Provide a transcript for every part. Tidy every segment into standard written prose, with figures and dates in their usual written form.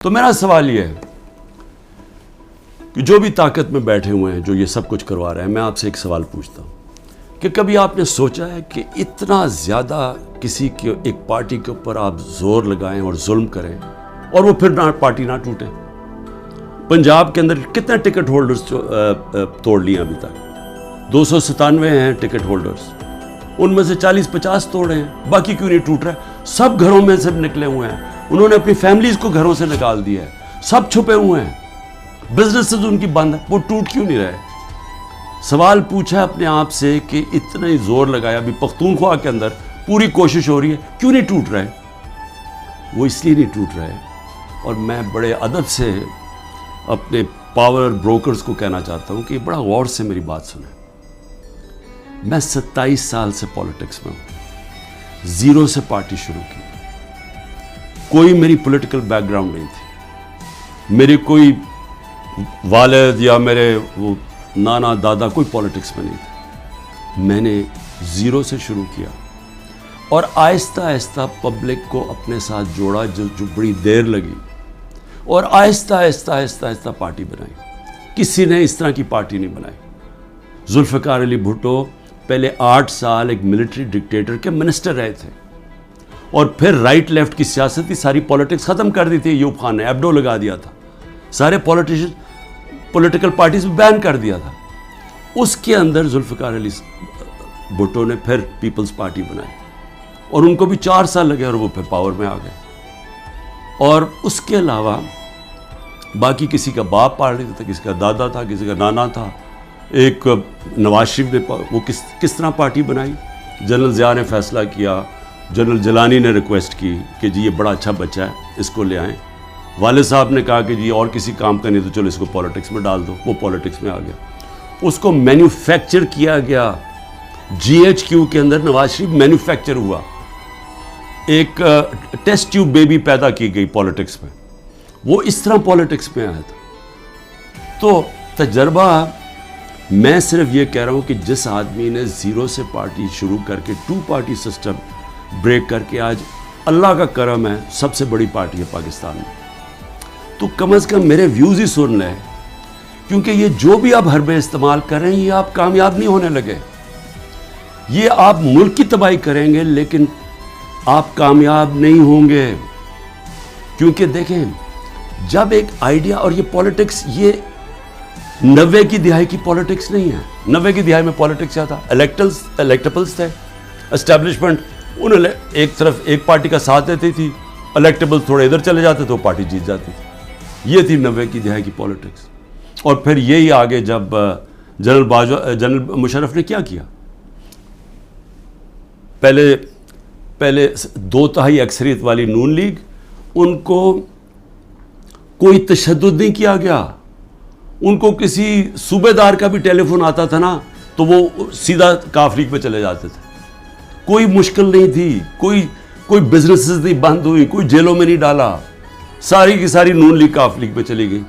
تو میرا سوال یہ ہے کہ جو بھی طاقت میں بیٹھے ہوئے ہیں جو یہ سب کچھ کروا رہے ہیں، میں آپ سے ایک سوال پوچھتا ہوں کہ کبھی آپ نے سوچا ہے کہ اتنا زیادہ کسی کے ایک پارٹی کے اوپر آپ زور لگائیں اور ظلم کریں اور وہ پھر پارٹی نہ ٹوٹے؟ پنجاب کے اندر کتنے ٹکٹ ہولڈرز توڑ لیے ابھی تک؟ 297 ہیں ٹکٹ ہولڈرز، ان میں سے 40-50 توڑے ہیں، باقی کیوں نہیں ٹوٹ رہا ہے؟ سب گھروں میں سے نکلے ہوئے ہیں، انہوں نے اپنی فیملیز کو گھروں سے نکال دیا ہے، سب چھپے ہوئے ہیں، بزنسز ان کی بند ہے، وہ ٹوٹ کیوں نہیں رہے؟ سوال پوچھا اپنے آپ سے کہ اتنا ہی زور لگایا، ابھی پختونخوا کے اندر پوری کوشش ہو رہی ہے، کیوں نہیں ٹوٹ رہے؟ وہ اس لیے نہیں ٹوٹ رہے، اور میں بڑے ادب سے اپنے پاور بروکرز کو کہنا چاہتا ہوں کہ بڑا غور سے میری بات سنیں۔ میں 27 سال سے پولیٹکس میں ہوں، زیرو سے پارٹی شروع کی، کوئی میری پولیٹیکل بیک گراؤنڈ نہیں تھی، میری کوئی والد یا میرے وہ نانا دادا کوئی پولیٹکس میں نہیں تھا، میں نے زیرو سے شروع کیا اور آہستہ آہستہ پبلک کو اپنے ساتھ جوڑا، جو بڑی دیر لگی، اور آہستہ آہستہ آہستہ آہستہ پارٹی بنائی۔ کسی نے اس طرح کی پارٹی نہیں بنائی۔ ذوالفقار علی بھٹو پہلے 8 سال ایک ملٹری ڈکٹیٹر کے منسٹر رہے تھے، اور پھر رائٹ لیفٹ کی سیاست تھی، ساری پولیٹکس ختم کر دی تھی، ایوب خان نے ایبڈو لگا دیا تھا، سارے پولیٹیکل پارٹیز بین کر دیا تھا۔ اس کے اندر ذوالفقار علی بھٹو نے پھر پیپلز پارٹی بنائی، اور ان کو بھی 4 سال لگے اور وہ پھر پاور میں آ گئے۔ اور اس کے علاوہ باقی کسی کا باپ پارٹی تھا، کسی کا دادا تھا، کسی کا نانا تھا۔ ایک نواز شریف نے وہ کس طرح پارٹی بنائی؟ جنرل ضیاء نے فیصلہ کیا، جنرل جیلانی نے ریکویسٹ کی کہ جی یہ بڑا اچھا بچہ ہے، اس کو لے آئیں۔ والد صاحب نے کہا کہ جی اور کسی کام کا نہیں تو چلو اس کو پولیٹکس میں ڈال دو، وہ پولیٹکس میں آ گیا۔ اس کو مینوفیکچر کیا گیا، GHQ کے اندر نواز شریف مینوفیکچر ہوا، ایک ٹیسٹ ٹیوب بیبی پیدا کی گئی پولیٹکس میں، وہ اس طرح پولیٹکس میں آیا تھا۔ تو تجربہ، میں صرف یہ کہہ رہا ہوں کہ جس آدمی نے زیرو سے پارٹی شروع کر کے 2 پارٹی سسٹم بریک کر کے آج اللہ کا کرم ہے سب سے بڑی پارٹی ہے پاکستان میں، تو کم از کم میرے ویوز ہی سن لیں، کیونکہ یہ جو بھی آپ حربے استعمال کر رہے ہیں یہ آپ کامیاب نہیں ہونے لگے، یہ آپ ملک کی تباہی کریں گے لیکن آپ کامیاب نہیں ہوں گے۔ کیونکہ دیکھیں، جب ایک آئیڈیا، اور یہ پولیٹکس یہ 90 کی دہائی کی پولیٹکس نہیں ہے۔ 90 کی دہائی میں پولیٹکس کیا تھا؟ الیکٹیبلز تھے، اسٹیبلشمنٹ انہوں نے ایک طرف ایک پارٹی کا ساتھ دیتی تھی، الیکٹیبل تھوڑے ادھر چلے جاتے تو پارٹی جیت جاتی تھی۔ یہ تھی 90 کی دہائی کی پولیٹکس۔ اور پھر یہی آگے جب جنرل مشرف نے کیا کیا، پہلے 2/3 اکثریت والی نون لیگ، ان کو کوئی تشدد نہیں کیا گیا، ان کو کسی صوبے دار کا بھی ٹیلی فون آتا تھا نا تو وہ سیدھا کاف لیگ پہ چلے جاتے تھے، کوئی مشکل نہیں تھی، کوئی بزنسز نہیں بند ہوئی، کوئی جیلوں میں نہیں ڈالا، ساری کی ساری نون لیگ کاف لیگ پہ چلی گئی۔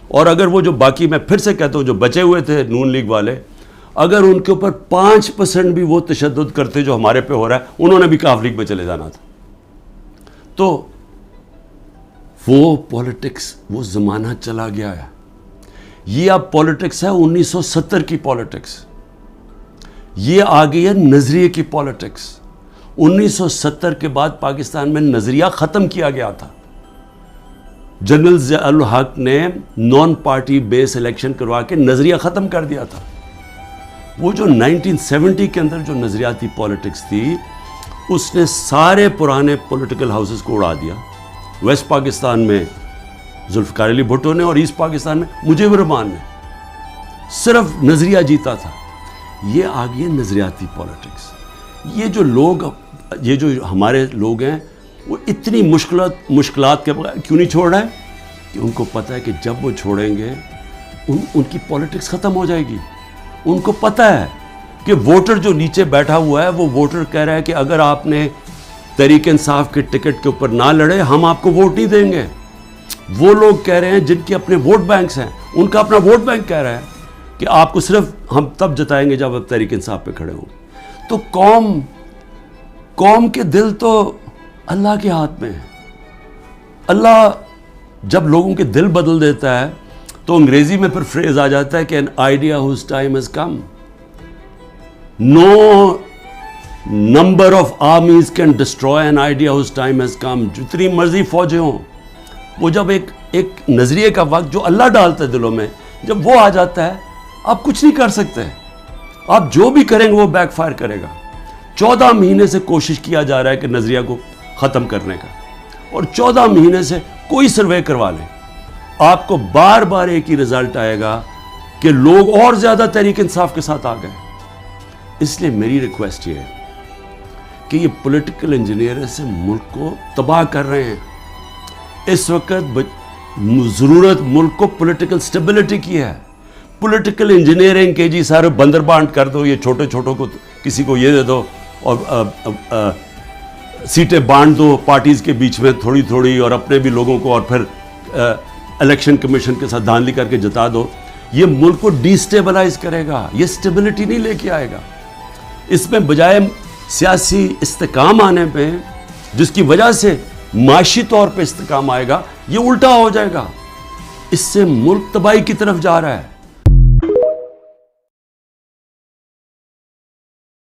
اور اگر وہ جو باقی، میں پھر سے کہتا ہوں، جو بچے ہوئے تھے نون لیگ والے، اگر ان کے اوپر 5% بھی وہ تشدد کرتے جو ہمارے پہ ہو رہا ہے، انہوں نے بھی کاف لیگ میں چلے جانا تھا۔ تو وہ پولیٹکس، وہ زمانہ چلا گیا ہے۔ یہ اب پولیٹکس ہے 1970 کی پولیٹکس، یہ آ گئی ہے نظریے کی پولیٹکس۔ 1970 کے بعد پاکستان میں نظریہ ختم کیا گیا تھا۔ جنرل ضیاء الحق نے نان پارٹی بیس الیکشن کروا کے نظریہ ختم کر دیا تھا۔ وہ جو 1970 کے اندر جو نظریاتی پولیٹکس تھی، اس نے سارے پرانے پولیٹیکل ہاؤسز کو اڑا دیا۔ ویسٹ پاکستان میں ذوالفقار علی بھٹو نے، اور ایسٹ پاکستان میں مجیب الرحمان نے، صرف نظریہ جیتا تھا۔ یہ آ گئی ہے نظریاتی پولیٹکس۔ یہ جو ہمارے لوگ ہیں، وہ اتنی مشکلات کے بغیر کیوں نہیں چھوڑ رہے؟ کہ ان کو پتہ ہے کہ جب وہ چھوڑیں گے ان کی پولیٹکس ختم ہو جائے گی۔ ان کو پتہ ہے کہ ووٹر جو نیچے بیٹھا ہوا ہے، وہ ووٹر کہہ رہا ہے کہ اگر آپ نے تحریک انصاف کے ٹکٹ کے اوپر نہ لڑے، ہم آپ کو ووٹ نہیں دیں گے۔ وہ لوگ کہہ رہے ہیں جن کے اپنے ووٹ بینکس ہیں، ان کا اپنا ووٹ بینک کہہ رہا ہے کہ آپ کو صرف ہم تب جتائیں گے جب آپ تحریک انصاف پہ کھڑے ہوں۔ تو قوم کے دل تو اللہ کے ہاتھ میں ہے۔ اللہ جب لوگوں کے دل بدل دیتا ہے تو انگریزی میں پھر فریز آ جاتا ہے کہ an idea whose time has come. No number of armies can destroy an idea whose time has come. جتنی مرضی فوجیں ہوں، وہ جب ایک نظریے کا وقت جو اللہ ڈالتا ہے دلوں میں، جب وہ آ جاتا ہے آپ کچھ نہیں کر سکتے. آپ جو بھی کریں گے وہ بیک فائر کرے گا. 14 مہینے سے کوشش کیا جا رہا ہے کہ نظریہ کو ختم کرنے کا، اور 14 مہینے سے کوئی سروے کروا لیں، آپ کو بار بار ایک ہی رزلٹ آئے گا کہ لوگ اور زیادہ تحریک انصاف کے ساتھ آ گئے. اس لیے میری ریکویسٹ یہ ہے کہ یہ پولیٹیکل انجینئر سے ملک کو تباہ کر رہے ہیں. اس وقت ضرورت ملک کو پولیٹیکل سٹیبلٹی کی ہے. پولیٹیکل انجینئرنگ کے جی سارے بندر بانٹ کر دو، یہ چھوٹے چھوٹوں کو کسی کو یہ دے دو اور سیٹیں بانٹ دو پارٹیز کے بیچ میں تھوڑی تھوڑی، اور اپنے بھی لوگوں کو، اور پھر الیکشن کمیشن کے ساتھ دھاندلی کر کے جتا دو. یہ ملک کو ڈی سٹیبلائز کرے گا، یہ سٹیبلٹی نہیں لے کے آئے گا. اس میں بجائے سیاسی استحکام آنے پہ، جس کی وجہ سے معاشی طور پہ استحکام آئے گا، یہ الٹا ہو جائے گا. اس سے ملک تباہی کی طرف جا رہا ہے.